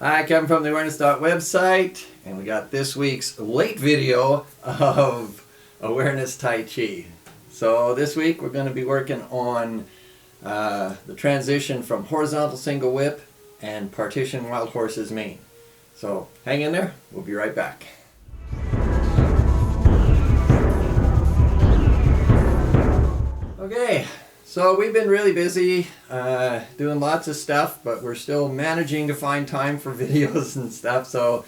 Hi, Kevin from the Awareness website, and we got this week's late video of Awareness Tai Chi. So this week we're going to be working on the transition from horizontal single whip and partition wild horse's mane. So hang in there, we'll be right back. Okay. So we've been really busy doing lots of stuff, but we're still managing to find time for videos and stuff. So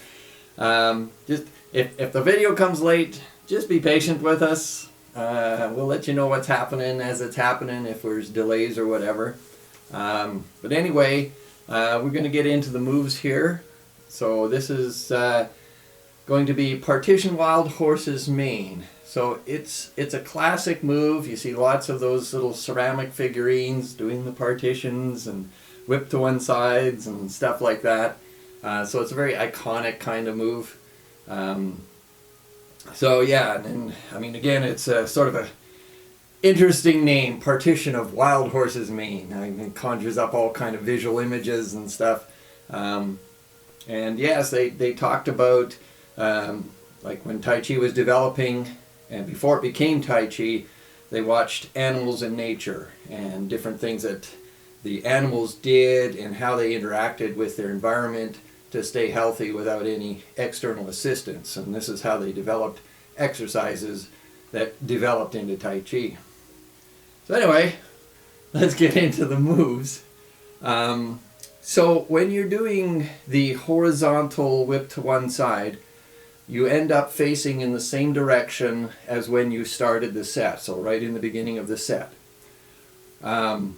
just if the video comes late, just be patient with us. We'll let you know what's happening as it's happening, if there's delays or whatever. But anyway, we're going to get into the moves here. So this is going to be partition wild horse's mane. So it's a classic move. You see lots of those little ceramic figurines doing the partitions and whip to one sides and stuff like that. So it's a very iconic kind of move. So yeah, and I mean again, it's a sort of a interesting name, partition of wild horse's mane. I mean, it conjures up all kind of visual images and stuff. And yes, they talked about like when Tai Chi was developing. And before it became Tai Chi, they watched animals in nature and different things that the animals did and how they interacted with their environment to stay healthy without any external assistance. And this is how they developed exercises that developed into Tai Chi. So anyway, let's get into the moves. So when you're doing the horizontal whip to one side, you end up facing in the same direction as when you started the set, so right in the beginning of the set. So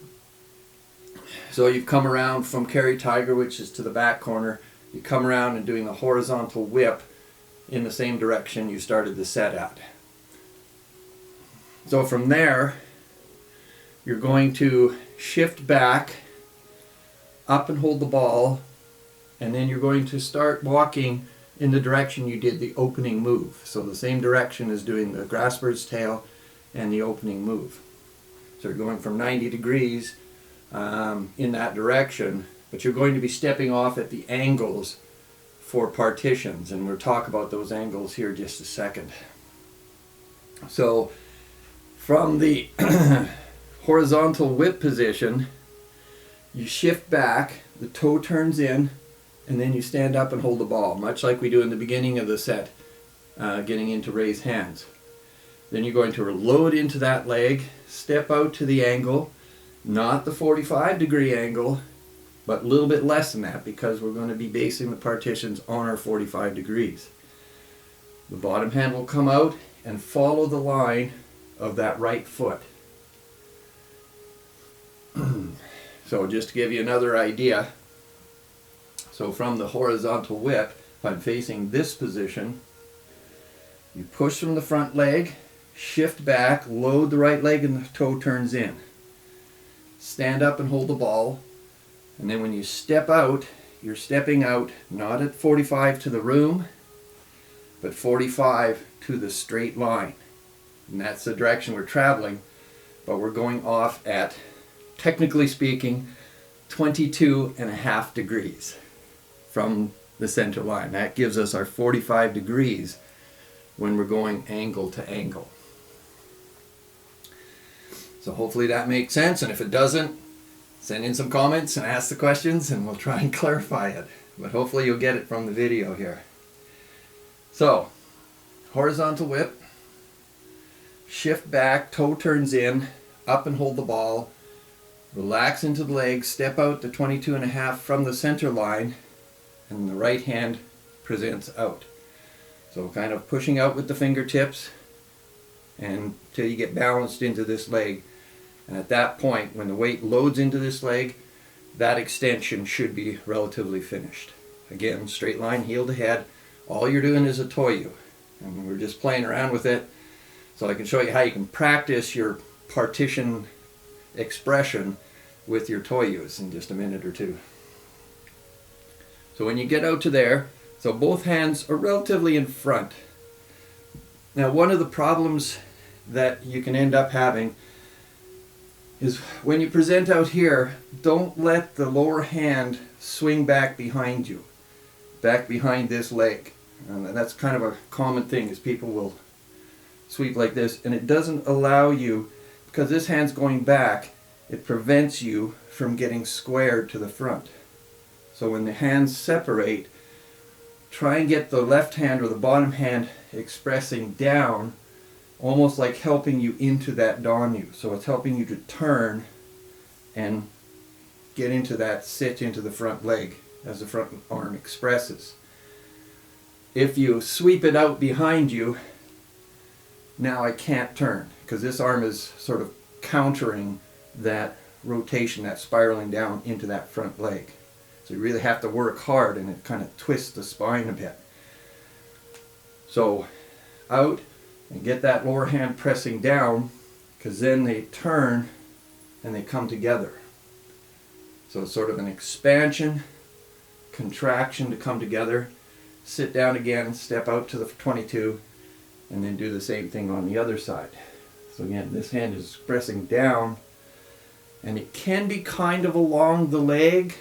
you've come around from carry tiger, which is to the back corner. You come around and doing the horizontal whip in the same direction you started the set at. So from there, you're going to shift back, up and hold the ball, and then you're going to start walking in the direction you did the opening move. So the same direction as doing the grasper's tail and the opening move. So you're going from 90 degrees in that direction, but you're going to be stepping off at the angles for partitions, and we'll talk about those angles here in just a second. So from the horizontal whip position, you shift back, the toe turns in, and then you stand up and hold the ball, much like we do in the beginning of the set, getting into raised hands. Then you're going to load into that leg, step out to the angle, not the 45-degree angle, but a little bit less than that because we're going to be basing the partitions on our 45 degrees. The bottom hand will come out and follow the line of that right foot. So just to give you another idea, so from the horizontal whip, if I'm facing this position, you push from the front leg, shift back, load the right leg and the toe turns in. Stand up and hold the ball, and then when you step out, you're stepping out not at 45 to the room, but 45 to the straight line. And that's the direction we're traveling, but we're going off at, technically speaking, 22.5 degrees. From the center line. That gives us our 45 degrees when we're going angle to angle. So hopefully that makes sense, and if it doesn't, send in some comments and ask the questions and we'll try and clarify it. But hopefully you'll get it from the video here. So, horizontal whip, shift back, toe turns in, up and hold the ball, relax into the leg, step out to 22.5 from the center line, and the right hand presents out. So kind of pushing out with the fingertips until you get balanced into this leg. And at that point, when the weight loads into this leg, that extension should be relatively finished. Again, straight line, heel to head. All you're doing is a Tor Yu. And we're just playing around with it. So I can show you how you can practice your partition expression with your Tor Yus in just a minute or two. So when you get out to there, so both hands are relatively in front. Now one of the problems that you can end up having is when you present out here, don't let the lower hand swing back behind you. back behind this leg. And that's kind of a common thing, is people will sweep like this, and it doesn't allow you, because this hand's going back, it prevents you from getting squared to the front. So when the hands separate, try and get the left hand or the bottom hand expressing down, almost like helping you into that Tor Yu. So it's helping you to turn and get into that sit into the front leg as the front arm expresses. If you sweep it out behind you, now I can't turn, because this arm is sort of countering that rotation, that spiraling down into that front leg. So you really have to work hard, and it kind of twists the spine a bit. So out and get that lower hand pressing down, because then they turn and they come together. So it's sort of an expansion, contraction to come together. Sit down again, step out to the 22, and then do the same thing on the other side. So again, this hand is pressing down, and it can be kind of along the leg.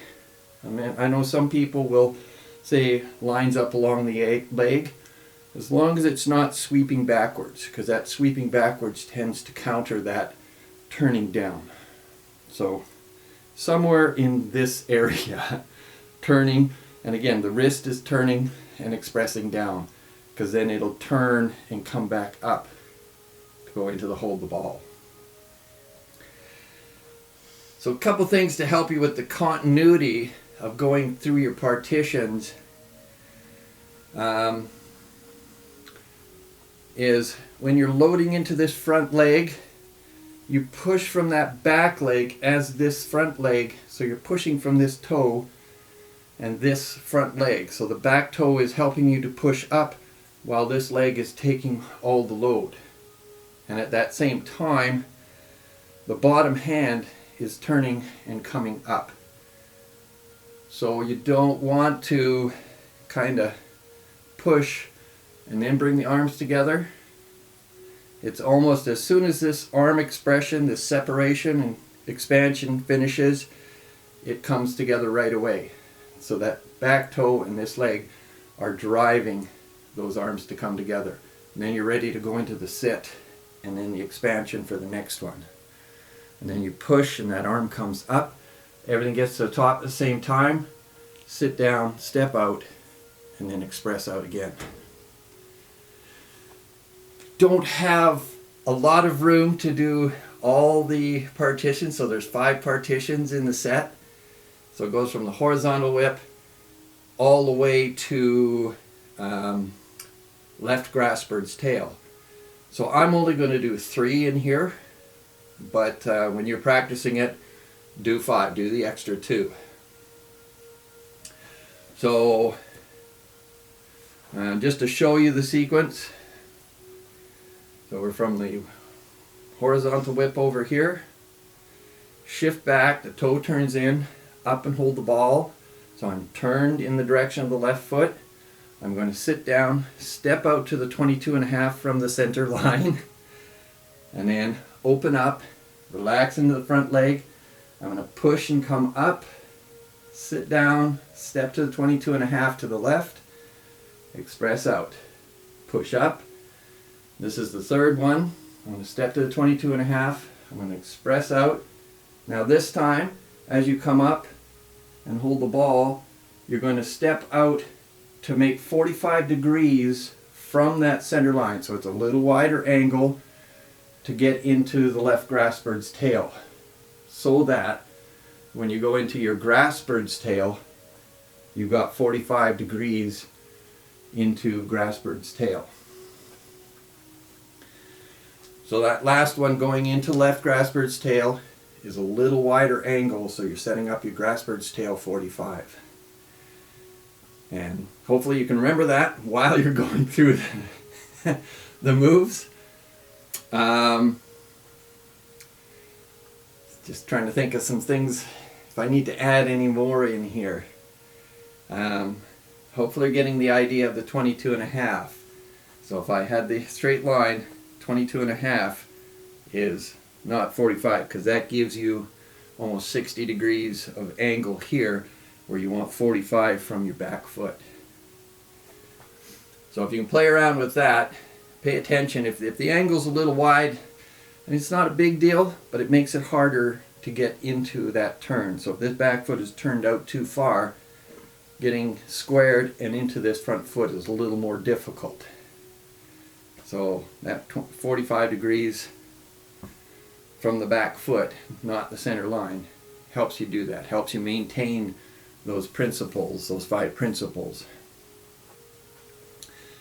I mean, I know some people will say lines up along the leg, as long as it's not sweeping backwards, because that sweeping backwards tends to counter that turning down. So somewhere in this area, turning, and again, the wrist is turning and expressing down, because then it'll turn and come back up to go into the hold the ball. So a couple things to help you with the continuity of going through your partitions is when you're loading into this front leg, you push from that back leg as this front leg, so you're pushing from this toe and this front leg. So the back toe is helping you to push up while this leg is taking all the load. And at that same time, the bottom hand is turning and coming up. So you don't want to kind of push and then bring the arms together. It's almost as soon as this arm expression, this separation and expansion finishes, it comes together right away. So that back toe and this leg are driving those arms to come together. And then you're ready to go into the sit and then the expansion for the next one. And then you push and that arm comes up. Everything gets to the top at the same time. Sit down, step out, and then express out again. Don't have a lot of room to do all the partitions, so there's 5 partitions in the set. So it goes from the horizontal whip all the way to left grass bird's tail. So I'm only going to do 3 in here, but when you're practicing it, do 5, do the extra 2. So just to show you the sequence, so we're from the horizontal whip over here, shift back, the toe turns in, up and hold the ball. So I'm turned in the direction of the left foot. I'm going to sit down, step out to the 22.5 from the center line, and then open up, relax into the front leg. I'm going to push and come up, sit down, step to the 22.5 to the left, express out, push up. This is the third one. I'm going to step to the 22.5. I'm going to express out. Now this time, as you come up and hold the ball, you're going to step out to make 45 degrees from that center line. So it's a little wider angle to get into the left grass bird's tail, so that when you go into your grass bird's tail, you've got 45 degrees into grass bird's tail. So that last one going into left grass bird's tail is a little wider angle, so you're setting up your grass bird's tail 45. And hopefully you can remember that while you're going through the moves. Just trying to think of some things, if I need to add any more in here. Hopefully you're getting the idea of the 22.5. So if I had the straight line, 22.5 is not 45, because that gives you almost 60 degrees of angle here, where you want 45 from your back foot. So if you can play around with that, pay attention. If the angle's a little wide, and it's not a big deal, but it makes it harder to get into that turn. So if this back foot is turned out too far, getting squared and into this front foot is a little more difficult. So that 45 degrees from the back foot, not the center line, helps you do that, helps you maintain those principles, those 5 principles.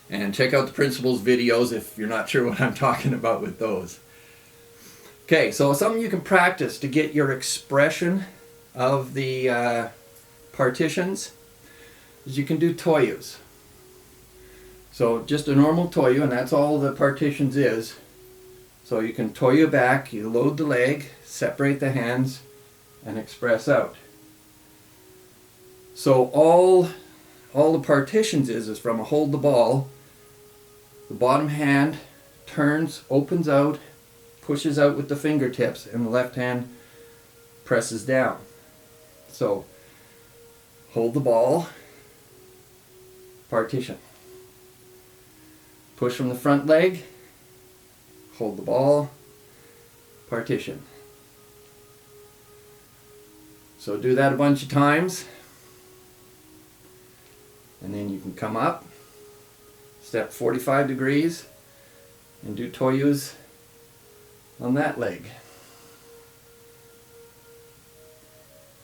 And check out the principles videos if you're not sure what I'm talking about with those. Okay, so something you can practice to get your expression of the partitions is you can do Tor Yus. So just a normal Tor Yu, and that's all the partitions is. So you can Tor Yu back, you load the leg, separate the hands, and express out. So all the partitions is from a hold the ball, the bottom hand turns, opens out, pushes out with the fingertips, and the left hand presses down. So hold the ball, partition. Push from the front leg, hold the ball, partition. So do that a bunch of times, and then you can come up, step 45 degrees, and do Tor Yus on that leg.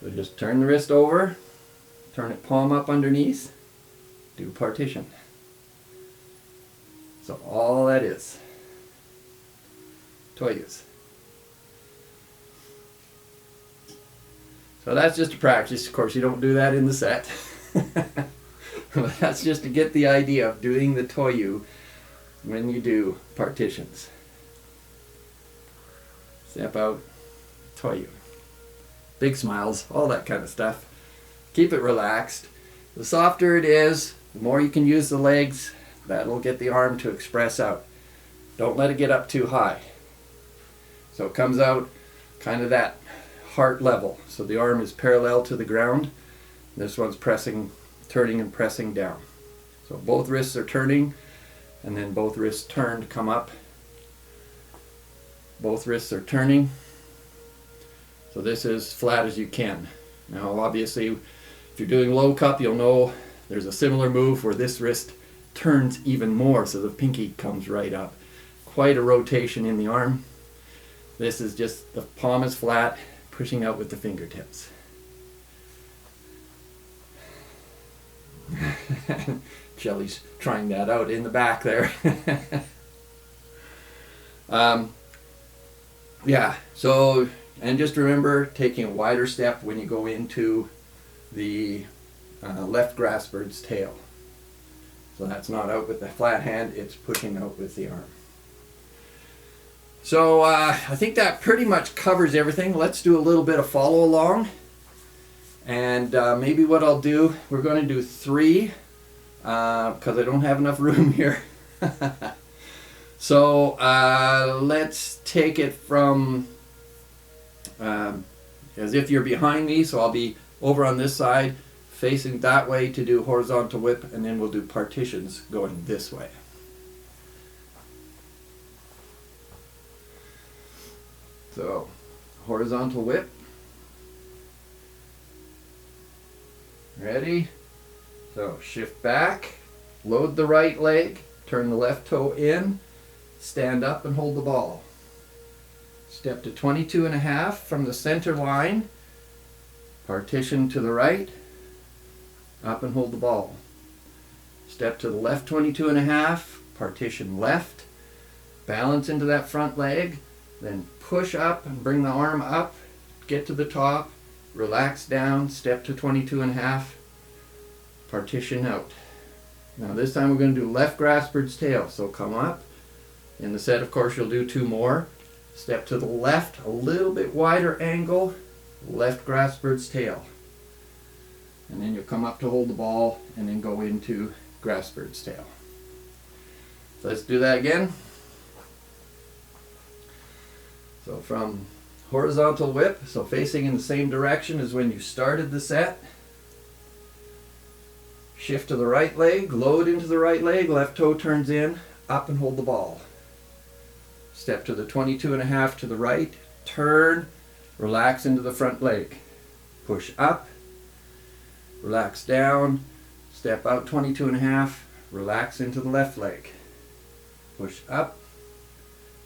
So just turn the wrist over, turn it palm up underneath, do partition. So all that is Tor Yus. So that's just a practice. Of course, you don't do that in the set. But that's just to get the idea of doing the Tor Yu when you do partitions. Step out, Tor Yu. Big smiles, all that kind of stuff. Keep it relaxed. The softer it is, the more you can use the legs, that'll get the arm to express out. Don't let it get up too high. So it comes out kind of that heart level. So the arm is parallel to the ground. This one's pressing, turning and pressing down. So both wrists are turning, and then both wrists turn to come up. Both wrists are turning. So this is flat as you can. Now obviously, if you're doing low cup, you'll know there's a similar move where this wrist turns even more, so the pinky comes right up. Quite a rotation in the arm. This is just the palm is flat, pushing out with the fingertips. Shelly's trying that out in the back there. Yeah, so, and just remember taking a wider step when you go into the left grass bird's tail. So that's not out with the flat hand, it's pushing out with the arm. So I think that pretty much covers everything. Let's do a little bit of follow along. And maybe what I'll do, we're going to do 3 because I don't have enough room here. So let's take it from as if you're behind me, so I'll be over on this side facing that way to do horizontal whip, and then we'll do partitions going this way. So horizontal whip. Ready? So shift back, load the right leg, turn the left toe in, stand up and hold the ball. Step to 22.5 from the center line, partition to the right, up and hold the ball. Step to the left 22.5, partition left, balance into that front leg, then push up and bring the arm up, get to the top, relax down, step to 22.5, partition out. Now this time we're going to do left grass bird's tail, so come up. In the set, of course, you'll do 2 more. Step to the left, a little bit wider angle, left grass bird's tail. And then you'll come up to hold the ball and then go into grass bird's tail. So let's do that again. So from horizontal whip, so facing in the same direction as when you started the set. Shift to the right leg, load into the right leg, left toe turns in, up and hold the ball. Step to the 22.5 to the right, turn, relax into the front leg. Push up, relax down, step out 22.5, relax into the left leg. Push up,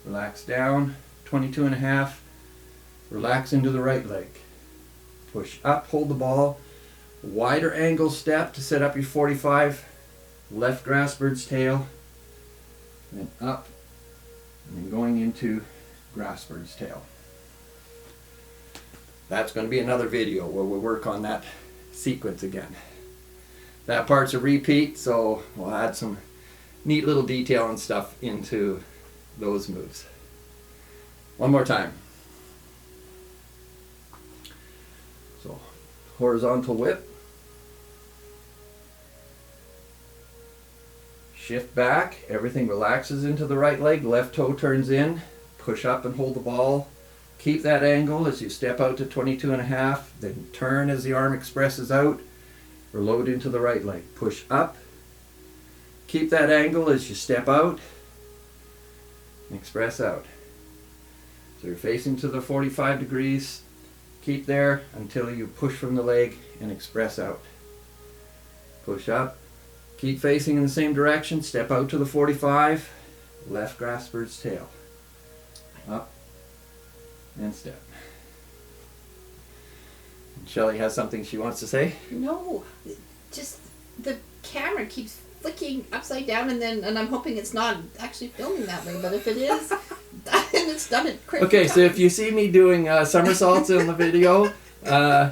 relax down, 22.5, relax into the right leg. Push up, hold the ball, wider angle step to set up your 45, left grass bird's tail, then up, and then going into grass bird's tail. That's going to be another video where we'll work on that sequence again. That part's a repeat, so we'll add some neat little detail and stuff into those moves. One more time. So, horizontal whip. Shift back, everything relaxes into the right leg, left toe turns in, push up and hold the ball. Keep that angle as you step out to 22.5, then turn as the arm expresses out, reload into the right leg. Push up, keep that angle as you step out, and express out. So you're facing to the 45 degrees, keep there until you push from the leg and express out. Push up. Keep facing in the same direction, step out to the 45, left grass bird's tail. Up and step. And Shelley has something she wants to say? No, just the camera keeps flicking upside down and I'm hoping it's not actually filming that way, but if it is, then it's done it quick. Okay, so if you see me doing somersaults in the video,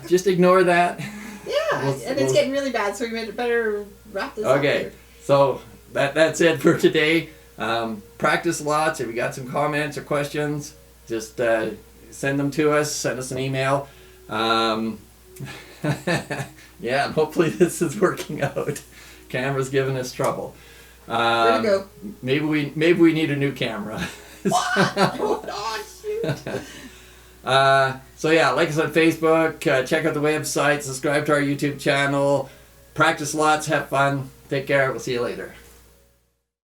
just ignore that. Yeah, and it's getting really bad, so we better wrap this up. Okay, so that's it for today. Practice lots. If you got some comments or questions, just send them to us. Send us an email. Yeah, and hopefully this is working out. Camera's giving us trouble. Where to go? Maybe we need a new camera. What? Oh, God, shoot. So yeah, like us on Facebook, check out the website, subscribe to our YouTube channel, practice lots, have fun, take care, we'll see you later.